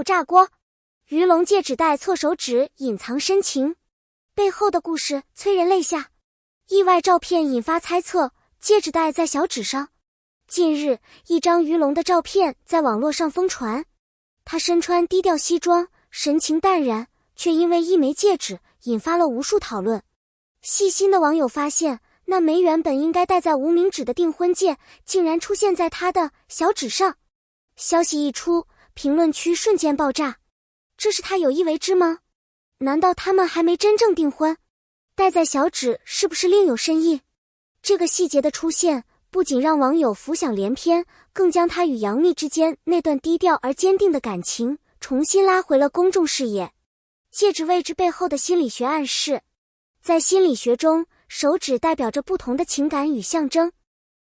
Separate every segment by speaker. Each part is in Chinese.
Speaker 1: 炸锅，鱼龙戒指戴错手指隐藏深情，背后的故事催人泪下。意外照片引发猜测，戒指戴在小指上。近日，一张鱼龙的照片在网络上疯传，他身穿低调西装，神情淡然，却因为一枚戒指引发了无数讨论。细心的网友发现，那枚原本应该戴在无名指的订婚戒，竟然出现在他的小指上。消息一出，评论区瞬间爆炸。这是他有意为之吗？难道他们还没真正订婚？戴在小指是不是另有深意？这个细节的出现，不仅让网友浮想联翩，更将他与杨幂之间那段低调而坚定的感情重新拉回了公众视野。戒指位置背后的心理学暗示，在心理学中，手指代表着不同的情感与象征。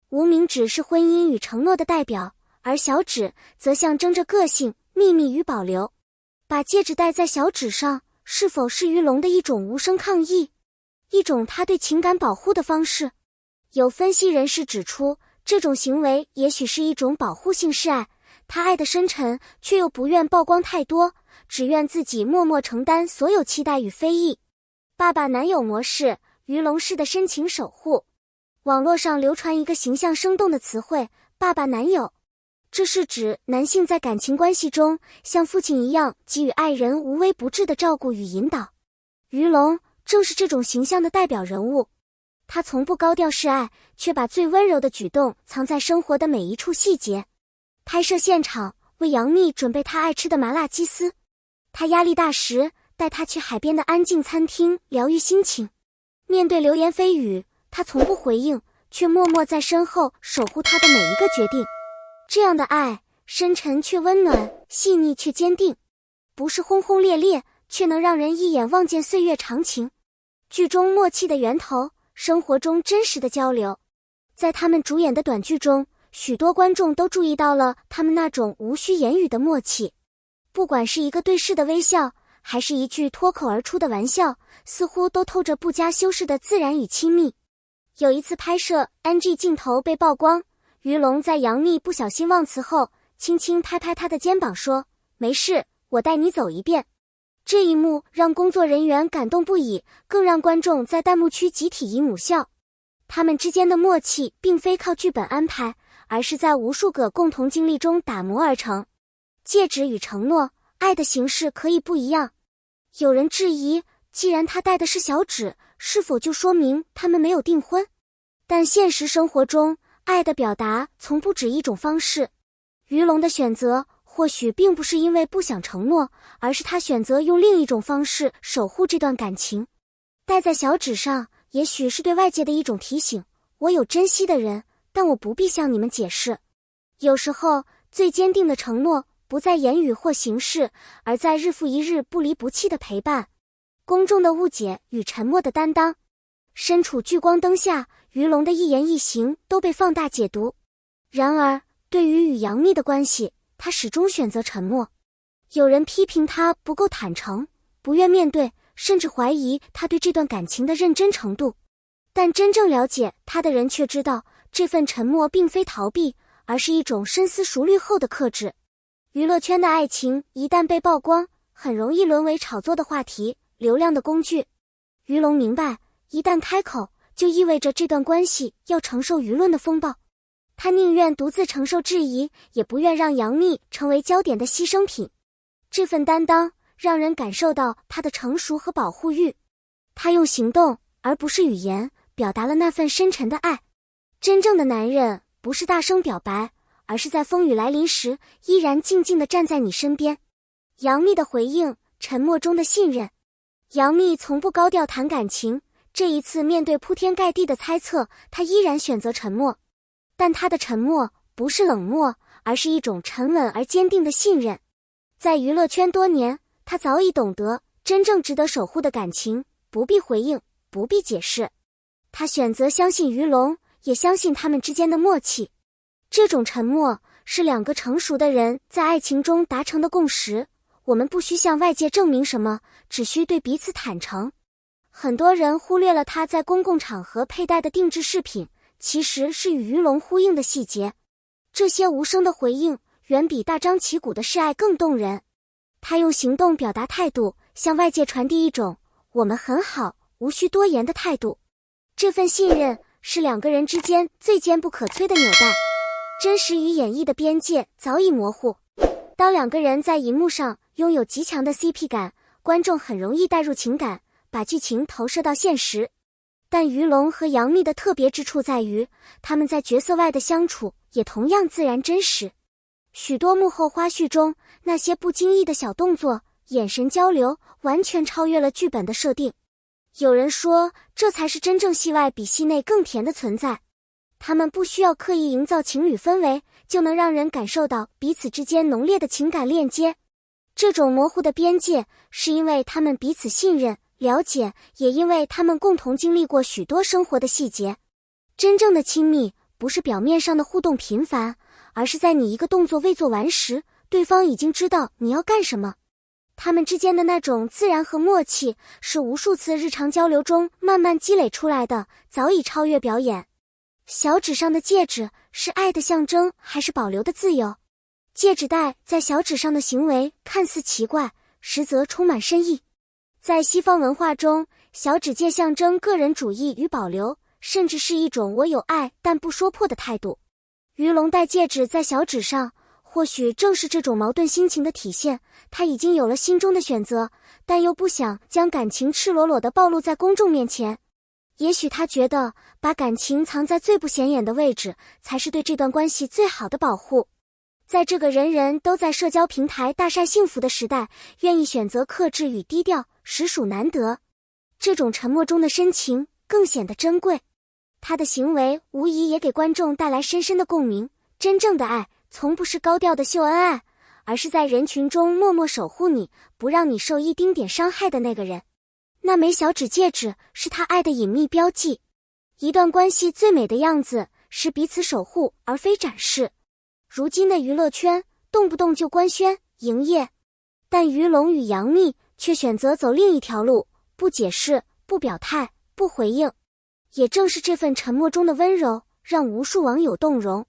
Speaker 1: 无名指是婚姻与承诺的代表，而小指则象征着个性、秘密与保留。把戒指戴在小指上，是否是鱼龙的一种无声抗议？一种他对情感保护的方式？有分析人士指出，这种行为也许是一种保护性示爱，他爱得深沉，却又不愿曝光太多，只愿自己默默承担所有期待与非议。爸爸男友模式，鱼龙式的深情守护。网络上流传一个形象生动的词汇，爸爸男友。这是指男性在感情关系中像父亲一样给予爱人无微不至的照顾与引导。鱼龙正是这种形象的代表人物，他从不高调示爱，却把最温柔的举动藏在生活的每一处细节。拍摄现场为杨幂准备她爱吃的麻辣鸡丝，他压力大时带她去海边的安静餐厅疗愈心情。面对流言蜚语，他从不回应，却默默在身后守护她的每一个决定。这样的爱，深沉却温暖，细腻却坚定，不是轰轰烈烈，却能让人一眼望见岁月长情。剧中默契的源头，生活中真实的交流。在他们主演的短剧中，许多观众都注意到了他们那种无需言语的默契。不管是一个对视的微笑，还是一句脱口而出的玩笑，似乎都透着不加修饰的自然与亲密。有一次拍摄 NG 镜头被曝光，鱼龙在杨幂不小心忘词后，轻轻拍拍她的肩膀说：“没事，我带你走一遍。”这一幕让工作人员感动不已，更让观众在弹幕区集体姨母笑。他们之间的默契并非靠剧本安排，而是在无数个共同经历中打磨而成。戒指与承诺，爱的形式可以不一样。有人质疑，既然他戴的是小指，是否就说明他们没有订婚？但现实生活中，爱的表达从不止一种方式。鱼龙的选择或许并不是因为不想承诺，而是他选择用另一种方式守护这段感情。戴在小指上，也许是对外界的一种提醒，我有珍惜的人，但我不必向你们解释。有时候，最坚定的承诺不在言语或形式，而在日复一日不离不弃的陪伴。公众的误解与沉默的担当。身处聚光灯下，鱼龙的一言一行都被放大解读。然而，对于与杨幂的关系，他始终选择沉默。有人批评他不够坦诚，不愿面对，甚至怀疑他对这段感情的认真程度。但真正了解他的人却知道，这份沉默并非逃避，而是一种深思熟虑后的克制。娱乐圈的爱情一旦被曝光，很容易沦为炒作的话题，流量的工具。鱼龙明白，一旦开口，就意味着这段关系要承受舆论的风暴。他宁愿独自承受质疑，也不愿让杨幂成为焦点的牺牲品。这份担当让人感受到他的成熟和保护欲。他用行动，而不是语言，表达了那份深沉的爱。真正的男人不是大声表白，而是在风雨来临时依然静静地站在你身边。杨幂的回应，沉默中的信任。杨幂从不高调谈感情，这一次面对铺天盖地的猜测，她依然选择沉默。但她的沉默不是冷漠，而是一种沉稳而坚定的信任。在娱乐圈多年，她早已懂得，真正值得守护的感情，不必回应，不必解释。她选择相信鱼龙，也相信他们之间的默契。这种沉默，是两个成熟的人在爱情中达成的共识。我们不需向外界证明什么，只需对彼此坦诚。很多人忽略了他在公共场合佩戴的定制饰品，其实是与鱼龙呼应的细节。这些无声的回应，远比大张旗鼓的示爱更动人。他用行动表达态度，向外界传递一种我们很好，无需多言的态度。这份信任是两个人之间最坚不可摧的纽带。真实与演绎的边界早已模糊。当两个人在荧幕上拥有极强的 CP 感，观众很容易带入情感，把剧情投射到现实。但于龙和杨幂的特别之处在于，他们在角色外的相处也同样自然真实。许多幕后花絮中，那些不经意的小动作、眼神交流，完全超越了剧本的设定。有人说，这才是真正戏外比戏内更甜的存在。他们不需要刻意营造情侣氛围，就能让人感受到彼此之间浓烈的情感链接。这种模糊的边界，是因为他们彼此信任、了解，也因为他们共同经历过许多生活的细节。真正的亲密，不是表面上的互动频繁，而是在你一个动作未做完时，对方已经知道你要干什么。他们之间的那种自然和默契，是无数次日常交流中慢慢积累出来的，早已超越表演。小指上的戒指是爱的象征，还是保留的自由？戒指戴在小指上的行为看似奇怪，实则充满深意。在西方文化中，小指戒象征个人主义与保留，甚至是一种我有爱但不说破的态度。于龙戴戒指在小指上，或许正是这种矛盾心情的体现。他已经有了心中的选择，但又不想将感情赤裸裸地暴露在公众面前。也许他觉得把感情藏在最不显眼的位置，才是对这段关系最好的保护。在这个人人都在社交平台大晒幸福的时代，愿意选择克制与低调，实属难得。这种沉默中的深情更显得珍贵。他的行为无疑也给观众带来深深的共鸣。真正的爱，从不是高调的秀恩爱，而是在人群中默默守护你，不让你受一丁点伤害的那个人。那枚小指戒指是他爱的隐秘标记。一段关系最美的样子是彼此守护，而非展示。如今的娱乐圈动不动就官宣营业，但于龙与杨幂却选择走另一条路，不解释，不表态，不回应。也正是这份沉默中的温柔，让无数网友动容。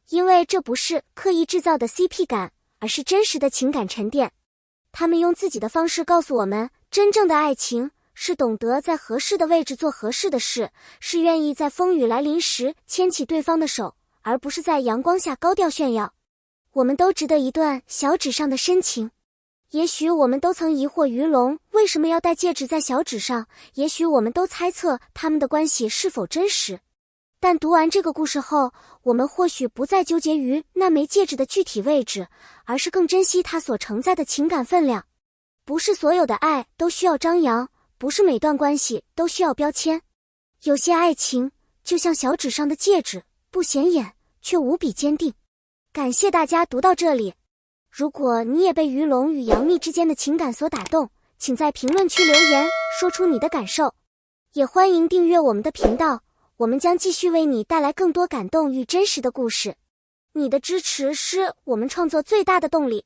Speaker 1: 因为这不是刻意制造的 CP 感，而是真实的情感沉淀。他们用自己的方式告诉我们，真正的爱情是懂得在合适的位置做合适的事，是愿意在风雨来临时牵起对方的手，而不是在阳光下高调炫耀。我们都值得一段小指上的深情。也许我们都曾疑惑于龙为什么要戴戒指在小指上，也许我们都猜测他们的关系是否真实。但读完这个故事后，我们或许不再纠结于那枚戒指的具体位置，而是更珍惜它所承载的情感分量。不是所有的爱都需要张扬，不是每段关系都需要标签。有些爱情就像小指上的戒指，不显眼，却无比坚定。感谢大家读到这里。如果你也被于龙与杨幂之间的情感所打动，请在评论区留言，说出你的感受。也欢迎订阅我们的频道，我们将继续为你带来更多感动与真实的故事。你的支持是我们创作最大的动力。